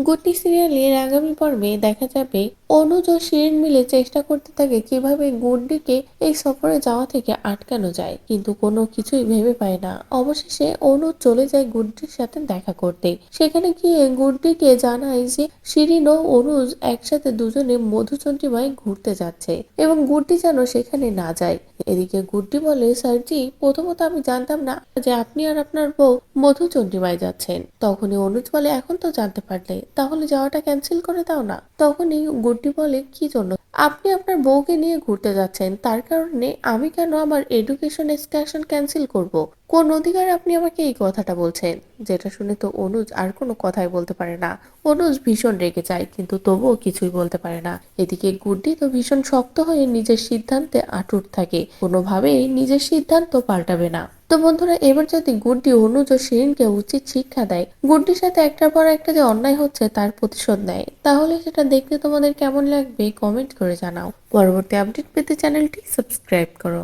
গুডনি সিরিয়ালের আগামী পর্বে দেখা যাবে অনুজ ও শিরিন মিলে চেষ্টা করতে থাকে কিভাবে গুড্ডিকে এই সফরে যাওয়া থেকে আটকানো যায়, কিন্তু কোনো কিছুই ভেবে পায় না। অবশেষে অনুজ চলে যায় গুড্ডির সাথে দেখা করতে। সেখানে গিয়ে গুড্ডিকে জানায় যে শিরিন ও অনুজ একসাথে দুজনে মধুচন্দ্রিমায় ঘুরতে যাচ্ছে এবং গুড্ডি যেন সেখানে না যায়। এদিকে গুড্ডি বলে, স্যারজি, প্রথমত আমি জানতাম না যে আপনি আর আপনার বউ মধুচন্দ্রিমায় যাচ্ছেন। তখনই অনুজ বলে, এখন তো জানতে পারলে, তাহলে যাওয়াটা ক্যান্সেল করে দাও না। তখনই গুড্ডি বলে, কি জন্য? আপনি আপনার বউকে নিয়ে ঘুরতে যাচ্ছেন, তার কারণে আমি কেন আমার এডুকেশন এক্সকারশন ক্যান্সেল করব? কোন অধিকারে আপনি আমাকে এই কথাটা বলছেন? যেটা শুনে তো অনুজ আর কোনো কথাই বলতে পারে না। অনুজ ভীষণ রেগে যায়, কিন্তু তবুও কিছুই বলতে পারে না। এদিকে গুড্ডি তো ভীষণ শক্ত হয়ে নিজের সিদ্ধান্তে অটুট থাকে, কোনোভাবেই নিজের সিদ্ধান্ত পাল্টাবে না। তো বন্ধুরা, এবার যদি গুড্ডি অনুজ ও শিরিনকে উচিত শিক্ষা দেয়, গুড্ডির সাথে একটার পর একটা যে অন্যায় হচ্ছে তার প্রতিশোধ নেয়, তাহলে সেটা দেখতে তোমাদের কেমন লাগবে কমেন্ট করে জানাও। পরবর্তী আপডেট পেতে চ্যানেলটি সাবস্ক্রাইব করো।